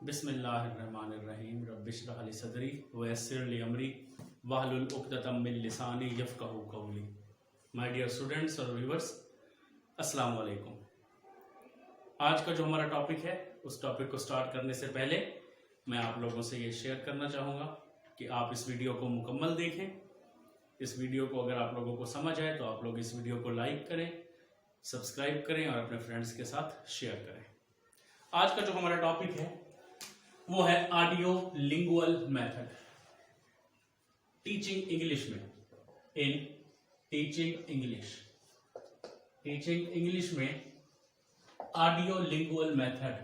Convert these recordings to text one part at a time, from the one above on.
बिस्मिल्लाहिर्रहमानिर्रहीम रब्बिश्रह ली सदरी वयस्सिर ली अमरी वहलुल उक़दतम मिन लिसानी यफ़क़हू क़ौली। माय डियर स्टूडेंट्स और व्यूअर्स, अस्सलाम वालेकुम। आज का जो हमारा टॉपिक है, उस टॉपिक को स्टार्ट करने से पहले मैं आप लोगों से ये शेयर करना चाहूँगा कि आप इस वीडियो को मुकम्मल देखें। इस वीडियो को अगर आप लोगों को समझ आए तो आप लोग इस वीडियो को लाइक करें, सब्सक्राइब करें और अपने फ्रेंड्स के साथ शेयर करें। आज का जो हमारा टॉपिक है वो है audio lingual method teaching English में। इन टीचिंग इंग्लिश में ऑडियो लिंगुअल मेथड,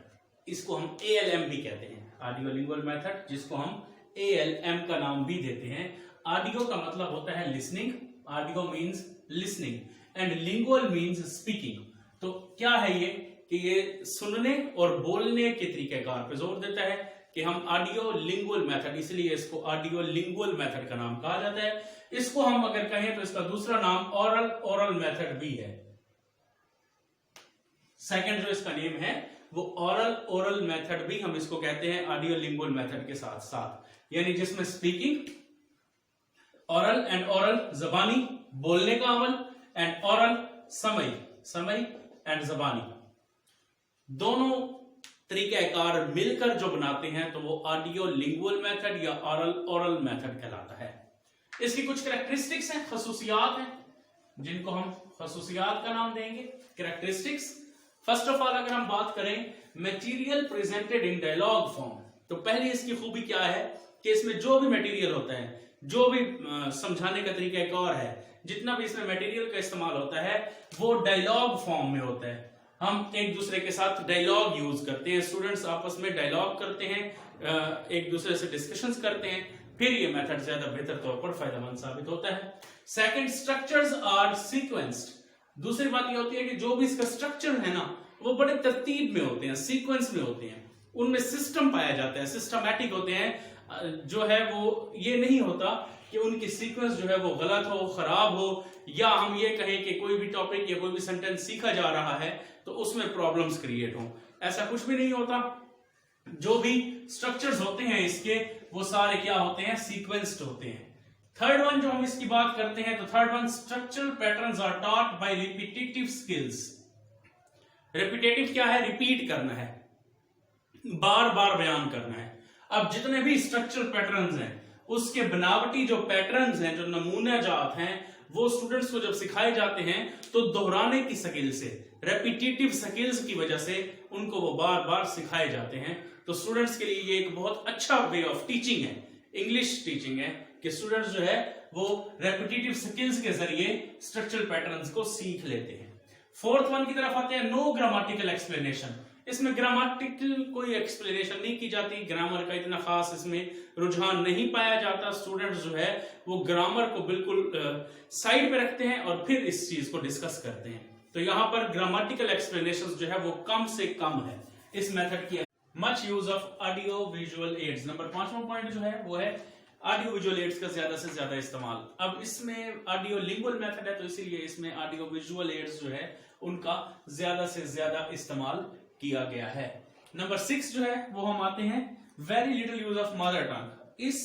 इसको हम ALM भी कहते हैं। ऑडियो लिंगुअल मेथड, जिसको हम ALM का नाम भी देते हैं। ऑडियो का मतलब होता है listening, audio means listening and lingual means speaking. तो क्या है ये कि ये सुनने और बोलने के तरीकेकार पे जोर देता है कि हम ऑडियो लिंगुअल मेथड, इसलिए इसको ऑडियो लिंगुअल मेथड का नाम कहा जाता है। इसको हम अगर कहें तो इसका दूसरा नाम ओरल मेथड भी है। सेकंड जो इसका नेम है वो ओरल मेथड भी हम इसको कहते हैं, ऑडियो लिंगुअल मेथड के साथ साथ, यानी जिसमें स्पीकिंग, ओरल जबानी बोलने का अमल, एंड ओरल समई एंड जबानी, दोनों तरीकेकार मिलकर जो बनाते हैं तो वो ऑडियो लिंगुअल मेथड या ओरल मेथड कहलाता है। इसकी कुछ कैरेक्टरिस्टिक्स हैं, खसूसियात हैं, जिनको हम खसूसियात का नाम देंगे। कैरेक्टरिस्टिक्स, फर्स्ट ऑफ ऑल अगर हम बात करें material presented in dialogue form, तो पहली इसकी खूबी क्या है कि इसमें जो भी मटेरियल होता है, जो भी समझाने का तरीका एक और है, जितना भी इसमें मटेरियल का इस्तेमाल होता है वो डायलॉग फॉर्म में होता है। हम एक दूसरे के साथ डायलॉग यूज करते हैं, स्टूडेंट्स आपस में डायलॉग करते हैं, एक दूसरे से डिस्कशंस करते हैं, फिर ये मेथड ज्यादा बेहतर तौर पर फायदेमंद साबित होता है। Second, structures are sequenced. दूसरी बात ये होती है कि जो भी इसका स्ट्रक्चर है ना, वो बड़े तरतीब में होते हैं, सीक्वेंस में होते हैं, उनमें सिस्टम पाया जाता है, सिस्टमैटिक होते हैं। जो है वो ये नहीं होता कि उनकी सीक्वेंस जो है वो गलत हो, खराब हो, या हम ये कहें कि कोई भी टॉपिक या कोई भी सेंटेंस सीखा जा रहा है तो उसमें प्रॉब्लम्स क्रिएट हो, ऐसा कुछ भी नहीं होता। जो भी स्ट्रक्चर्स होते हैं इसके, वो सारे क्या होते हैं, सीक्वेंस्ड होते हैं। थर्ड वन जो हम इसकी बात करते हैं, तो third one, structural patterns are taught by repetitive skills. Repetitive क्या है, रिपीट करना है, बार बार बयान करना है। अब जितने भी स्ट्रक्चरल पैटर्न्स हैं, उसके बनावटी जो पैटर्न्स हैं, जो नमूना जात हैं, वो स्टूडेंट्स को जब सिखाए जाते हैं तो दोहराने की स्किल से, रेपिटेटिव स्किल्स की वजह से उनको वो बार बार सिखाए जाते हैं। तो स्टूडेंट्स के लिए ये एक बहुत अच्छा वे ऑफ टीचिंग है, इंग्लिश टीचिंग है, कि स्टूडेंट्स जो है वो रेपिटेटिव स्किल्स के जरिए स्ट्रक्चरल पैटर्न्स को सीख लेते हैं। फोर्थ वन की तरफ आते हैं, नो ग्रामेटिकल एक्सप्लेनेशन। इसमें ग्रामेटिकल कोई एक्सप्लेनेशन नहीं की जाती, ग्रामर का इतना खास इसमें रुझान नहीं पाया जाता। स्टूडेंट्स जो है वो ग्रामर को बिल्कुल साइड पे रखते हैं और फिर इस चीज को डिस्कस करते हैं। तो यहाँ पर ग्रामेटिकल एक्सप्लेनेशंस जो है वो कम से कम है इस मेथड की। Much use of audio visual aids, number 5वां पॉइंट जो है वो है ऑडियो विजुअल एड्स का ज्यादा से ज्यादा इस्तेमाल। अब इसमें ऑडियो लिंगुअल मेथड है तो इसीलिए इसमें ऑडियो विजुअल एड्स जो है उनका ज्यादा से ज्यादा इस्तेमाल किया गया है। नंबर 6 जो है वो हम आते हैं, very little use of mother tongue. इस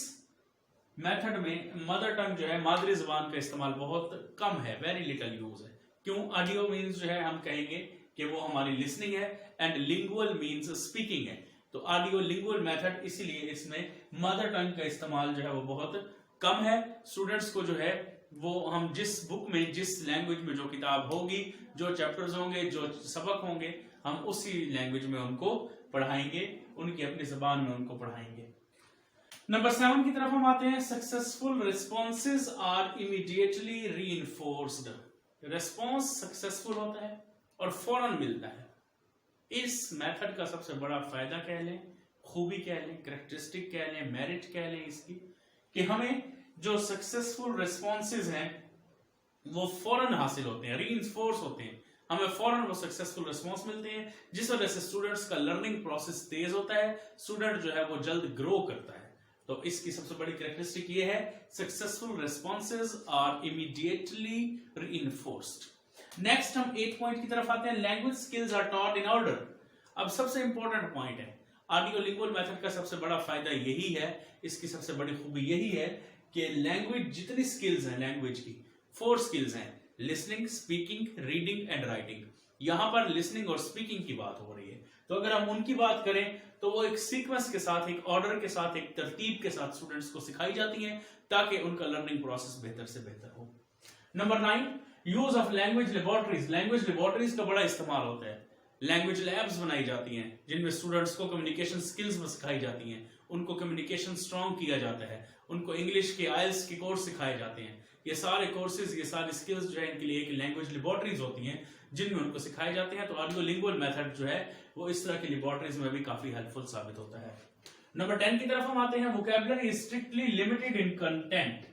मेथड में मदर टंग जो है, मादरी जुबान का इस्तेमाल बहुत कम है, वेरी लिटिल यूज है। क्यों? ऑडियो मीन्स जो है हम कहेंगे कि वो हमारी लिसनिंग है एंड लिंगुअल मीन्स स्पीकिंग है। तो ऑडियो लिंगुअल मेथड, इसीलिए इसमें मदर टंग का इस्तेमाल जो है वो बहुत कम है। स्टूडेंट्स को जो है वो हम जिस बुक में, जिस लैंग्वेज में जो किताब होगी, जो चैप्टर्स होंगे, जो सबक होंगे, हम उसी लैंग्वेज में उनको पढ़ाएंगे, उनकी अपनी जबान में उनको पढ़ाएंगे। नंबर 7 की तरफ हम आते हैं, successful responses are immediately reinforced. Response successful होता है और फौरन मिलता है। इस मेथड का सबसे बड़ा फायदा कह लें, खूबी कह लें, कैरेक्टरिस्टिक कह लें, मेरिट कह लें इसकी, कि हमें जो सक्सेसफुल रिस्पॉन्सेज हैं वो फौरन हासिल होते हैं, रीइंफोर्स होते हैं, हमें फौरन वो सक्सेसफुल रिस्पॉन्स मिलते हैं, जिस वजह से स्टूडेंट्स का लर्निंग प्रोसेस तेज होता है, स्टूडेंट जो है वो जल्द ग्रो करता है। तो इसकी सबसे बड़ी कैरेक्टरिस्टिक ये है, successful responses are immediately reinforced. Next हम 8 पॉइंट की तरफ आते हैं, language skills are taught in order. अब सबसे इंपॉर्टेंट पॉइंट है, ऑडियो लिंगुअल मेथड का सबसे बड़ा फायदा यही है, इसकी सबसे बड़ी खूबी यही है कि लैंग्वेज जितनी स्किल्स हैं लैंग्वेज की 4 स्किल्स हैं, listening, speaking, reading and writing. यहां पर लिसनिंग और स्पीकिंग की बात हो रही है, तो अगर हम उनकी बात करें तो वो एक सीक्वेंस के साथ, एक ऑर्डर के साथ, एक तरतीब के साथ स्टूडेंट्स को सिखाई जाती हैं ताकि उनका लर्निंग प्रोसेस बेहतर से बेहतर हो। Number 9, use of language laboratories. Language laboratories का बड़ा इस्तेमाल होता है। लैंग्वेज लैब्स बनाई जाती हैं जिनमें स्टूडेंट्स को कम्युनिकेशन स्किल्स सिखाई जाती हैं, उनको कम्युनिकेशन स्ट्रांग किया जाता है, उनको इंग्लिश के आइल्स के कोर्स सिखाए जाते हैं। ये सारे कोर्सेज, ये सारी स्किल्स जो है इनके लिए एक लैंग्वेज लेबोरेटरीज होती हैं जिनमें उनको सिखाए जाते हैं। तो ऑडियो लिंगुअल मेथड जो है वो इस तरह की लेबोरेटरीज में भी काफी हेल्पफुल साबित होता है। नंबर 10 की तरफ हम आते हैं। Vocabulary is strictly limited in content.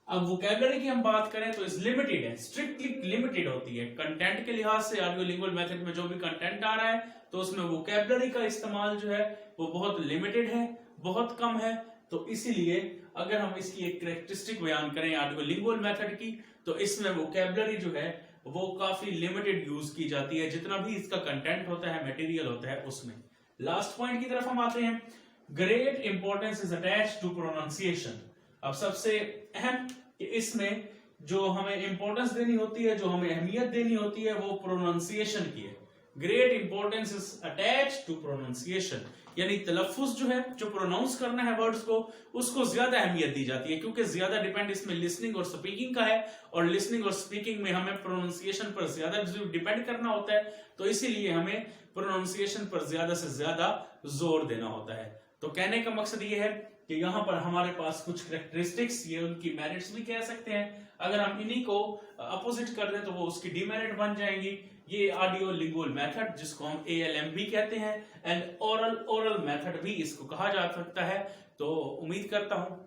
अब वोकैबुलरी की हम बात करें तो इस लिमिटेड है, स्ट्रिक्टली लिमिटेड होती है कंटेंट के लिहाज से। ऑडियो लिंगुअल मेथड में जो भी कंटेंट आ रहा है तो उसमें वोकैबुलरी का इस्तेमाल जो है वो बहुत लिमिटेड है, बहुत कम है। तो इसीलिए अगर हम इसकी एक कैरेक्टरिस्टिक बयान करें ऑडियो लिंगुअल मेथड की, तो इसमें वोकैबुलरी जो है वो काफी लिमिटेड यूज की जाती है, जितना भी इसका कंटेंट होता है, मटेरियल होता है उसमें। लास्ट पॉइंट की तरफ हम आते हैं। Great importance is attached to pronunciation. अब सबसे अहम कि इसमें जो हमें इंपॉर्टेंस देनी होती है, जो हमें अहमियत देनी होती है, वो प्रोनाउंसिएशन की है। Great importance is attached to pronunciation, यानी तलफ्फुज जो है, जो प्रोनाउंस करना है वर्ड्स को, उसको ज्यादा अहमियत दी जाती है, क्योंकि ज्यादा डिपेंड इसमें लिसनिंग और स्पीकिंग का है, और लिसनिंग और स्पीकिंग में हमें प्रोनाउंसिएशन पर ज्यादा डिपेंड करना होता है। तो इसीलिए हमें प्रोनाउंसिएशन पर ज्यादा से ज्यादा जोर देना होता है। तो कहने का मकसद ये है कि यहाँ पर हमारे पास कुछ कैरेक्टरिस्टिक्स, ये उनकी मेरिट्स भी कह सकते हैं। अगर हम इन्हीं को अपोजिट कर दें तो वो उसकी डीमेरिट बन जाएंगी। ये ऑडियो लिंगुअल मेथड, जिसको हम ALM भी कहते हैं, एंड ओरल मेथड भी इसको कहा जा सकता है। तो उम्मीद करता हूं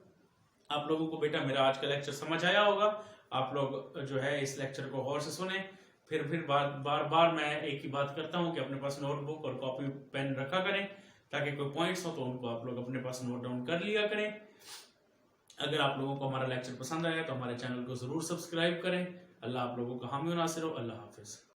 आप लोगों को बेटा मेरा आज का लेक्चर समझ आया होगा। आप लोग जो है इस लेक्चर को गौर से सुने। फिर बार बार मैं एक ही बात करता हूं कि अपने पास नोटबुक और कॉपी पेन रखा करें, ताकि कोई पॉइंट्स हो तो उनको आप लोग अपने पास नोट डाउन कर लिया करें। अगर आप लोगों को हमारा लेक्चर पसंद आया तो हमारे चैनल को जरूर सब्सक्राइब करें। अल्लाह आप लोगों का हामी और नासिर हो। अल्लाह हाफिज।